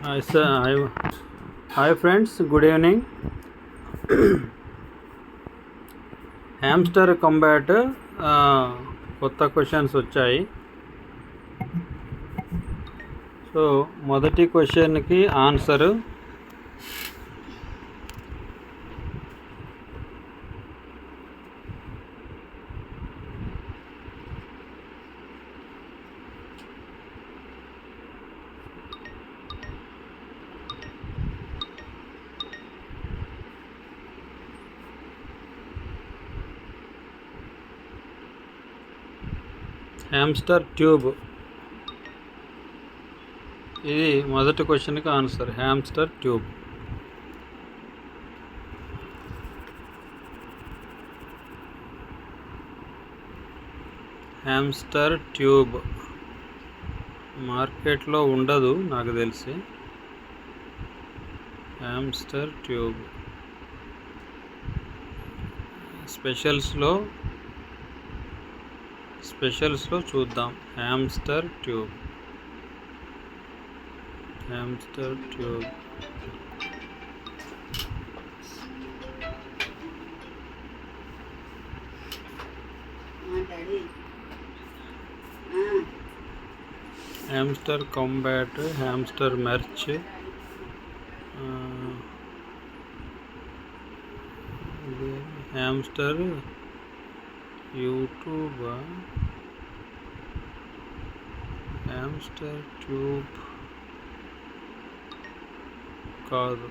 Hi, sir. Hi friends. Good evening. Hamster Kombat కొత్త questions వచ్చాయి. So మొదటి క్వశ్చన్కి ఆన్సరు హ్యామ్స్టర్ ట్యూబ్. ఇది మొదటి క్వశ్చన్కి answer Hamster tube. Hamster tube మార్కెట్లో ఉండదు నాకు తెలిసి. హ్యామ్స్టర్ ట్యూబ్ స్పెషల్స్లో చూద్దాం. Hamster tube Hamster Kombat, Hamster merch, Hamster YouTube, Hamster tube కాదు,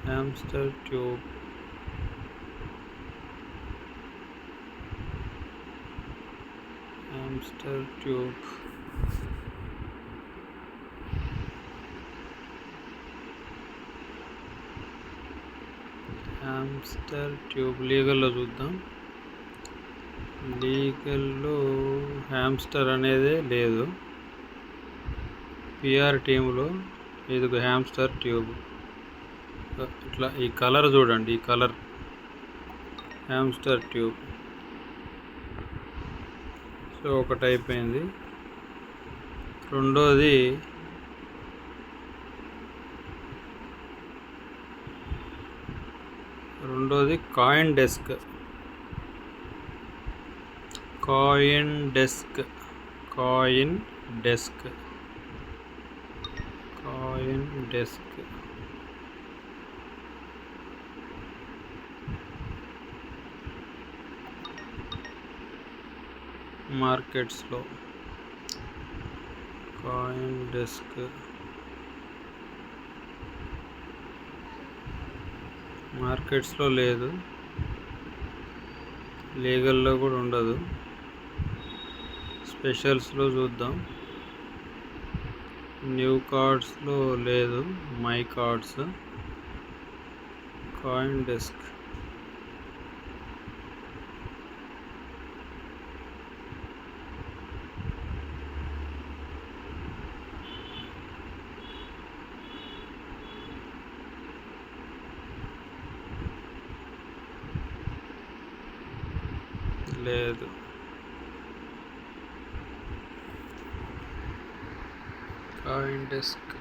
Hamster tube. Hamster tube Hamster tube లీగల్లో చూద్దాం. లీగల్లో హ్యామ్స్టర్ అనేదే లేదు. పిఆర్ టీంలో ఇది హ్యామ్స్టర్ ట్యూబ్. ఇట్లా ఈ కలర్ చూడండి, ఈ కలర్ హ్యామ్స్టర్ ట్యూబ్. సో ఒకటి అయిపోయింది. రెండోది కాయిన్ డెస్క్. మార్కెట్స్లో కాయిన్ డెస్క్ మార్కెట్స్లో లేదు, లీగల్లో కూడా ఉండదు. స్పెషల్స్లో చూద్దాం. న్యూ కార్డ్స్లో లేదు, మై కార్డ్స్. కాయిన్ డెస్క్ లేదు. కాయిన్ డెస్క్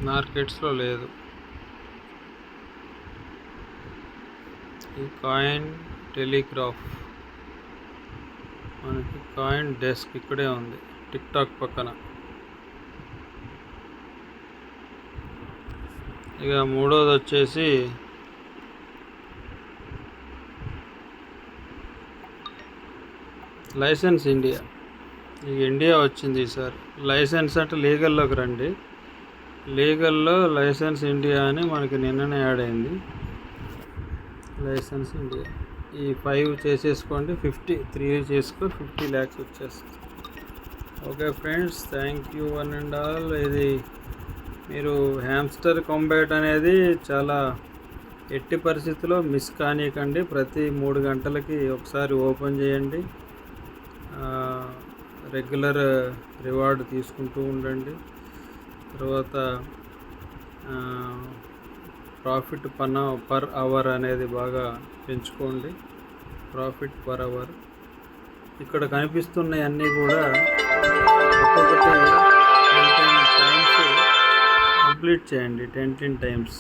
మార్కెట్స్లో లేదు. ఈ కాయిన్ టెలిగ్రాఫ్, మనకి కాయిన్ డెస్క్ ఇక్కడే ఉంది, టిక్ టాక్ పక్కన. ఇక మూడోది వచ్చేసి లైసెన్స్ ఇండియా. ఇక ఇండియా వచ్చింది సార్. లైసెన్స్ అంటే లీగల్లోకి రండి. లీగల్లో లైసెన్స్ ఇండియా అని మనకి నిన్ననే యాడ్ అయింది. లైసెన్స్ ఇండియా ఈ 5 చేసేసుకోండి. 3 చేసుకో, 50 lakhs వచ్చేస్తుంది. Okay friends, thank you one and all. ఇది మీరు హ్యామ్స్టర్ కాంబాట్ అనేది చాలా ఎట్టి పరిస్థితుల్లో మిస్ కానీయకండి. ప్రతి 3 గంటలకి ఒకసారి ఓపెన్ చేయండి. రెగ్యులర్ రివార్డ్ తీసుకుంటూ ఉండండి. తర్వాత ప్రాఫిట్ పర్ అవర్ అనేది బాగా పెంచుకోండి. ప్రాఫిట్ పర్ అవర్ ఇక్కడ కనిపిస్తున్నాయన్నీ కూడా ఒక్కొక్కటి 10 టైమ్స్ కంప్లీట్ చేయండి. 10 times.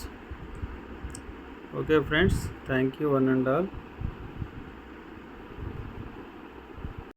Okay friends, thank you one and all.